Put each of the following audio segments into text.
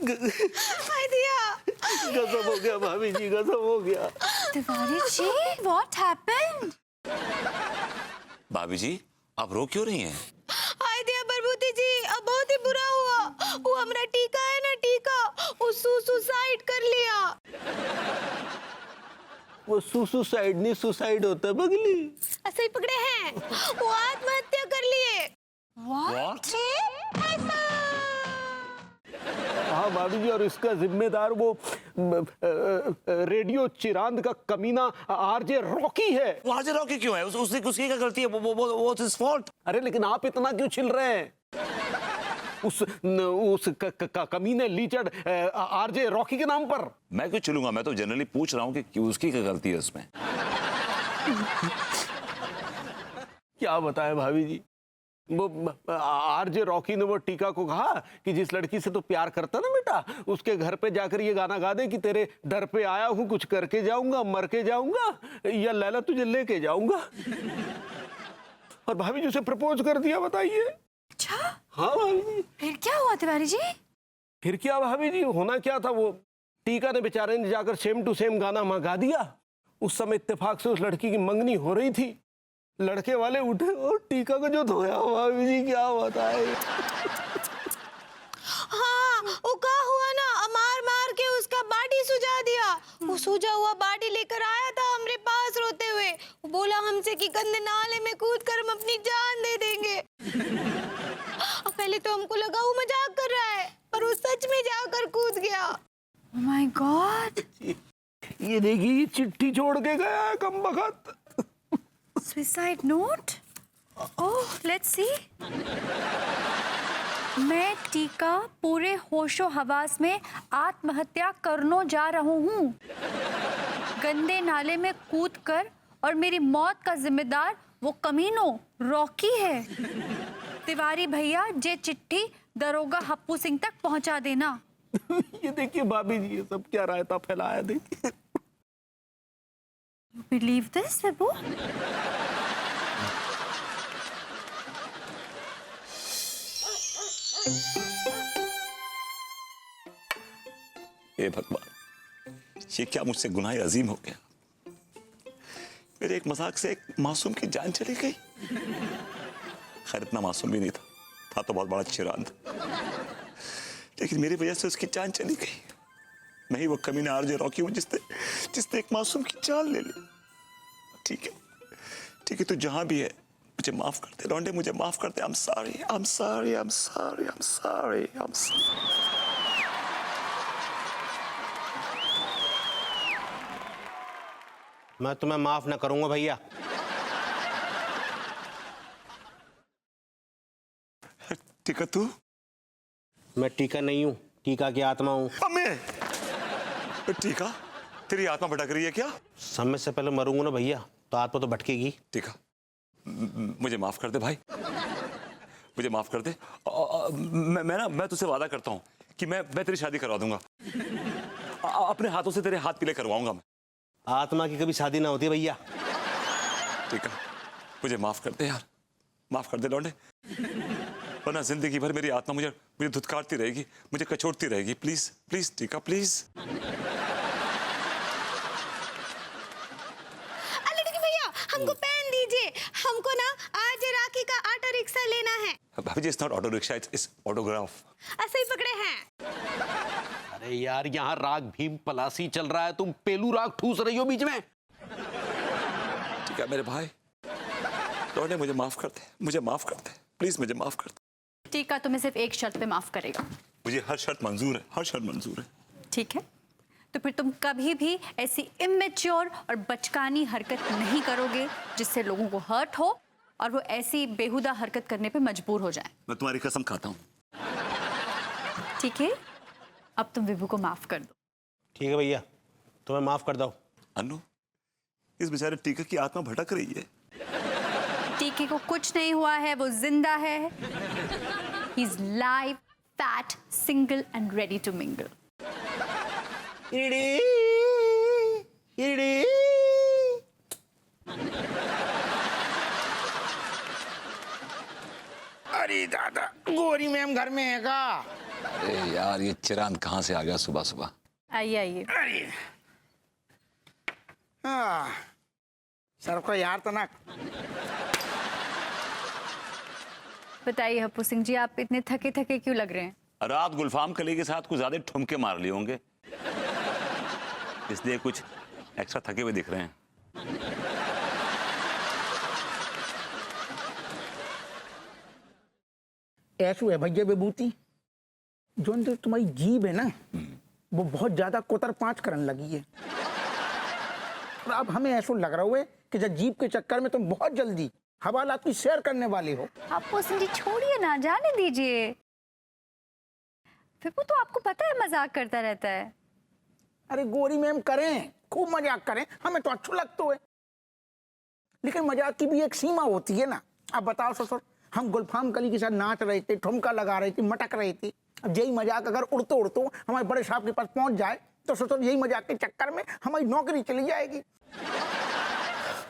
दिया। गजब हो गया भाभी जी, गजब हो गया। Tiwari ji, what happened? भाभी जी आप रो क्यों रही हैं? हाय दिया बरबूती जी, अब बहुत ही बुरा हुआ। वो हमारा टीका है ना, टीका, वो सुसाइड कर लिया। वो सुसाइड नहीं, सुसाइड होता है बगली। ऐसे ही पकड़े हैं, वो आत्महत्या कर लिए। What? हाँ भाभी जी, और इसका जिम्मेदार वो रेडियो चिरांद का कमीना आरजे रॉकी है। वो आरजे रॉकी क्यों है? उसकी क्या गलती है? वो इट्स फॉल्ट। अरे लेकिन आप इतना क्यों छिल रहे हैं? उस कमीने लीचड़ आरजे रॉकी के नाम पर। मैं क्यों चिलूंगा? मैं तो जनरली पूछ रहा हूँ कि उसकी क्या गलती है उसमें। क्या बताएं भाभी जी, वो आरजे रॉकी ने वो टीका को कहा कि जिस लड़की से तो प्यार करता ना बेटा, उसके घर पे जाकर ये गाना गा दे कि तेरे दर पे आया हूं, कुछ करके जाऊंगा, मर के जाऊंगा, या लैला तुझे लेके जाऊंगा। और भाभी जी उसे प्रपोज कर दिया, बताइए। अच्छा, हाँ भाभी जी। फिर क्या हुआ तिवारी जी? फिर क्या भाभी जी, होना क्या था, वो टीका ने बेचारे ने जाकर सेम टू सेम गाना वहां गा दिया। उस समय इत्तेफाक से उस लड़की की मंगनी हो रही थी। लड़के वाले उठे और टीका को जो धोया, भाभी जी क्या बताए। हाँ, वो क्या हुआ ना, मार मार के उसका बाडी सुझा दिया। वो सूजा हुआ बाडी लेकर आया था हमरे पास रोते हुए। वो बोला हमसे कि गंदे नाले में कूद कर हम अपनी जान दे देंगे। और पहले तो हमको लगा वो मजाक कर रहा है, पर वो सच में जाकर कूद गया। Oh my God! ये देखिए, ये चिट्ठी छोड़ के गया है कमबख्त। Suicide note? Oh, let's see. मैं टीका पूरे होशो हवास में आत्महत्या करनो जा रहा हूँ। गंदे नाले में कूदकर, और मेरी मौत का जिम्मेदार वो कमीनो रॉकी है। तिवारी भैया जे चिट्ठी दरोगा हप्पू सिंह तक पहुंचा देना। ये देखिए भाभी जी, ये सब क्या रायता फैलाया, देखिए। You believe this, विभू? हे भगवान, ये क्या मुझसे गुनाह अजीम हो गया? मेरे एक मजाक से एक मासूम की जान चली गई। खैर इतना मासूम भी नहीं था तो बहुत बड़ा चिरांद, लेकिन मेरी वजह से उसकी जान चली गई। मैं ही वो कमीना आरजे रॉकी हूँ जिसने एक मासूम की जान ले ली। ठीक है, तू जहां भी है मुझे माफ कर दे लौंडे, मुझे माफ कर दे। I'm sorry, I'm sorry, I'm sorry, I'm sorry, I'm sorry। मैं तुम्हें माफ ना करूंगा भैया। टीका तू? मैं टीका नहीं हूँ, टीका की आत्मा हूँ। टीका, तेरी आत्मा भटक रही है क्या? समय से पहले मरूंगा ना भैया, तो आत्मा तो भटकेगी। टीका, मुझे माफ कर दे भाई, मुझे माफ कर दे। मैं तुझसे वादा करता हूँ कि मैं तेरी शादी करवा दूंगा। अपने हाथों से तेरे हाथ पीले करवाऊंगा मैं। आत्मा की कभी शादी ना होती है भैया। टीका, मुझे माफ कर दे यार, माफ कर दे लौंडे, वरना जिंदगी भर मेरी आत्मा मुझे धुतकारती रहेगी, मुझे कचोटती रहेगी। प्लीज प्लीज टीका, प्लीज। भैया हमको पेन दीजिए, हमको ना आज राखी का ऑटो रिक्शा लेना है। भाभी जी, it's not auto rickshaw, it's autograph. ऐसे ही पकड़े हैं। अरे यार, यहाँ राग भीम पलासी चल रहा है, तुम पेलू राग ठूस रही हो बीच में। ठीक है मेरे भाई, लौंडे मुझे माफ कर दे, मुझे माफ कर दे, प्लीज मुझे माफ कर दे। टीका तुम्हें सिर्फ एक शर्त पे माफ करेगा। मुझे हर शर्त मंजूर है, हर शर्त मंजूर है। ठीक है, तो फिर तुम कभी भी ऐसी इमेच्योर और बचकानी हरकत नहीं करोगे जिससे लोगों को हर्ट हो और वो ऐसी बेहुदा हरकत करने पे मजबूर हो जाए। मैं तुम्हारी कसम खाता हूँ। ठीक है, अब तुम विभू को माफ कर दो। ठीक है भैया, तुम्हें माफ कर दो। अनु, इस बेचारे टीका की आत्मा भटक रही है। टीके को कुछ नहीं हुआ है, वो जिंदा है। He is live, fat, single and ready to mingle. अरे दादा, गोरी मैम घर में है का? अरे यार ये चिरांद कहाँ से आ गया सुबह सुबह। आइए आइए। हाँ, सर को यार तो ना। बताइए हप्पू सिंह जी, आप इतने थके थके क्यों लग रहे हैं? रात गुलफाम कली के साथ कुछ ज्यादा ठुमके मार लिए होंगे, इसलिए कुछ एक्स्ट्रा थके हुए दिख रहे हैं। ऐसू है भैया विभूति, जो अंदर तुम्हारी जीभ है ना, वो बहुत ज्यादा कोतर पाँच करने लगी है। और अब हमें ऐसा लग रहा है कि जब जीभ के चक्कर में तुम बहुत जल्दी हवालात की शेयर करने वाले हो। हप्पू सिंह जी छोड़िए ना, जाने दीजिए। फिर वो तो आपको पता है मजाक करता रहता है। अरे गोरी मैम करें, खूब मजाक करें, हमें तो अच्छा लगता है, लेकिन मजाक की भी एक सीमा होती है ना। अब बताओ ससुर, हम गुलफाम कली के साथ नाच रहे थे, ठुमका लगा रहे थे, मटक रहे थे। अब यही मजाक अगर उड़ते उड़ते हमारे बड़े साहब के पास पहुंच जाए तो ससुर यही मजाक के चक्कर में हमारी नौकरी चली जाएगी।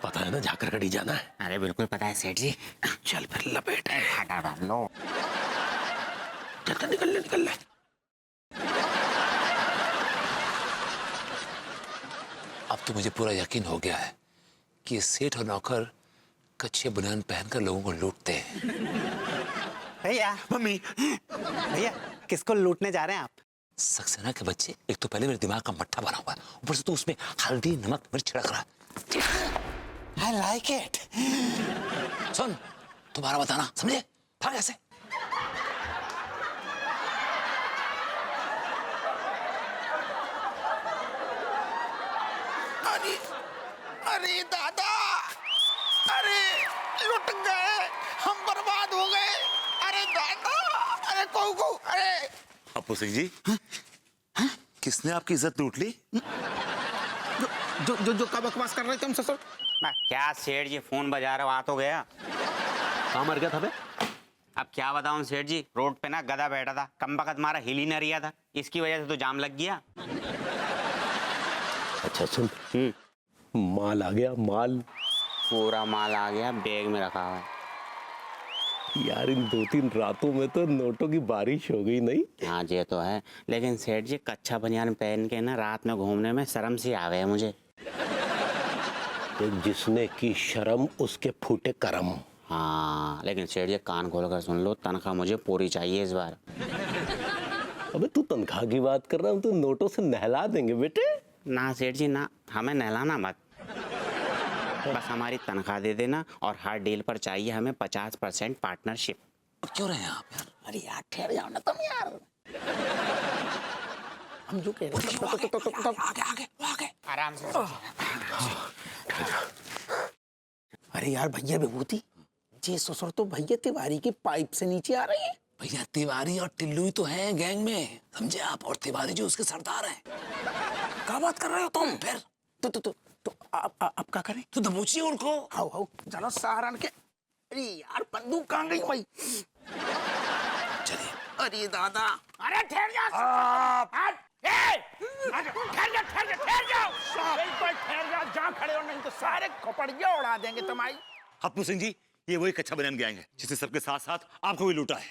पता है ना जाकर कड़ी जाना है। अरे बिल्कुल पता है सेठ जी। चल फिर लपेट है। हटा डाल लो। चल निकल ले निकल ले। अब तो मुझे पूरा यकीन हो गया है कि ये सेठ और नौकर कच्चे बनियान पहनकर लोगों को लूटते हैं। भैया मम्मी भैया किसको लूटने जा रहे हैं आप? सक्सेना के बच्चे, एक तो पहले मेरे दिमाग का मट्ठा बना हुआ है, ऊपर से तू उसमें हल्दी नमक मिर्च छिड़क रहा है। I like it। सुन, तुम्हारा बताना, समझे? भाग ऐसे। अरे अरे दादा, अरे लुट गए, हम बर्बाद हो गए। अरे दादा, अरे को अरे हप्पू सिंह जी, किसने आपकी इज्जत लूट ली? जो जो जो का बकवास कर रहे थे हम ससुर। क्या सेठ जी फोन बजा रहे हो, आ तो गया। कहाँ मर गया था बे? अब क्या बताऊं सेठ जी, रोड पे ना गधा बैठा था, कमबख्त मारा हिल ही न रिया था, इसकी वजह से तो जाम लग गया। अच्छा सुन, माल आ गया, माल पूरा माल आ गया, बैग में रखा हुआ है। यार इन 2-3 रातों में तो नोटों की बारिश हो गई नहीं? हाँ ये तो है, लेकिन सेठ जी कच्चा बनियान पहन के ना रात में घूमने में शर्म सी आवे है मुझे। जिसने की शर्म उसके फूटे करम। हाँ लेकिन सेठ जी कान खोल कर सुन लो, तनख्वाह मुझे पूरी चाहिए इस बार। अबे तू तनख्वाह की बात कर रहा हूँ, तो नोटों से नहला देंगे बेटे। ना सेठ जी ना, हमें नहलाना मत, बस हमारी तनख्वाह दे देना, और हर डील पर चाहिए हमें 50% पार्टनरशिप। अब क्यों रहे हैं आप यार? अरे यार ठहर जाओ ना तुम यार, हम जो कह रहे हैं आगे। आराम से। अरे यार भैया विभूति, जी ससुर तो भैया तिवारी की पाइप से नीचे आ रही है। भैया तिवारी और टिल्लू ही तो हैं गैंग में, समझे आप? और तिवारी जो उसके सरदार हैं। क्या बात कर रहे हो तुम? फिर तो आप क्या करें? तो दबोचिए उनको। हाउ चलो सहारन के। अरे यार बंदूक कहाँ गई भाई? चलिए। अरे दादा, अरे ठहर जा, जहाँ खड़े हो, नहीं तो सारे खोपड़िया उड़ा देंगे तुम्हारी। हप्पू सिंह जी, ये वही कच्चा बनियान गैंग है जिसने सबके साथ साथ आपको भी लूटा है।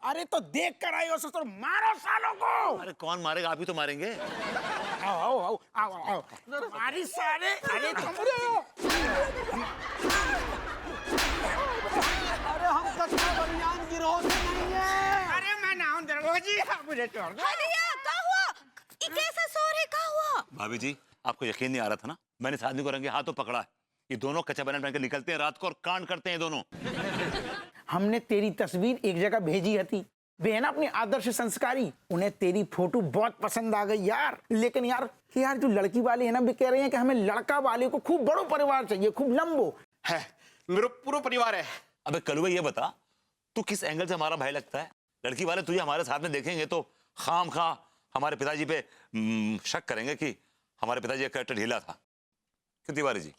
अरे तो देख कर आए हो ससुर, मारो सालों को। अरे कौन मारेगा, आप ही तो मारेंगे। आओ तुम्हारी सारे, अरे अरे हम कच्चा बनियान गिरोह से नहीं है। अरे मैं नाम दरोजी, मुझे छोड़ दो। अरे यार क्या हुआ? ये कैसा शोर है, क्या हुआ? भाभी जी, आपको यकीन नहीं आ रहा था ना, मैंने इस आदमी को रंगे हाथों पकड़ा है। ये दोनों कच्चा बनियान पहन के निकलते हैं रात को और कांड करते हैं दोनों। हमने तेरी तस्वीर एक जगह भेजी थी, वे है ना अपने आदर्श संस्कारी, उन्हें तेरी फोटो बहुत पसंद आ गई यार। लेकिन यार जो लड़की वाले हैं ना, वे कह रहे हैं कि हमें लड़का वाले को खूब बड़ो परिवार चाहिए, खूब लंबो है। मेरा पूरा परिवार है। अबे कलुआ ये बता, तू किस एंगल से हमारा भाई लगता है? लड़की वाले तुझे हमारे साथ में देखेंगे तो खाम खा हमारे पिताजी पे शक करेंगे कि हमारे पिताजी का कैरेक्टर ढीला था। क्यों तिवारी जी?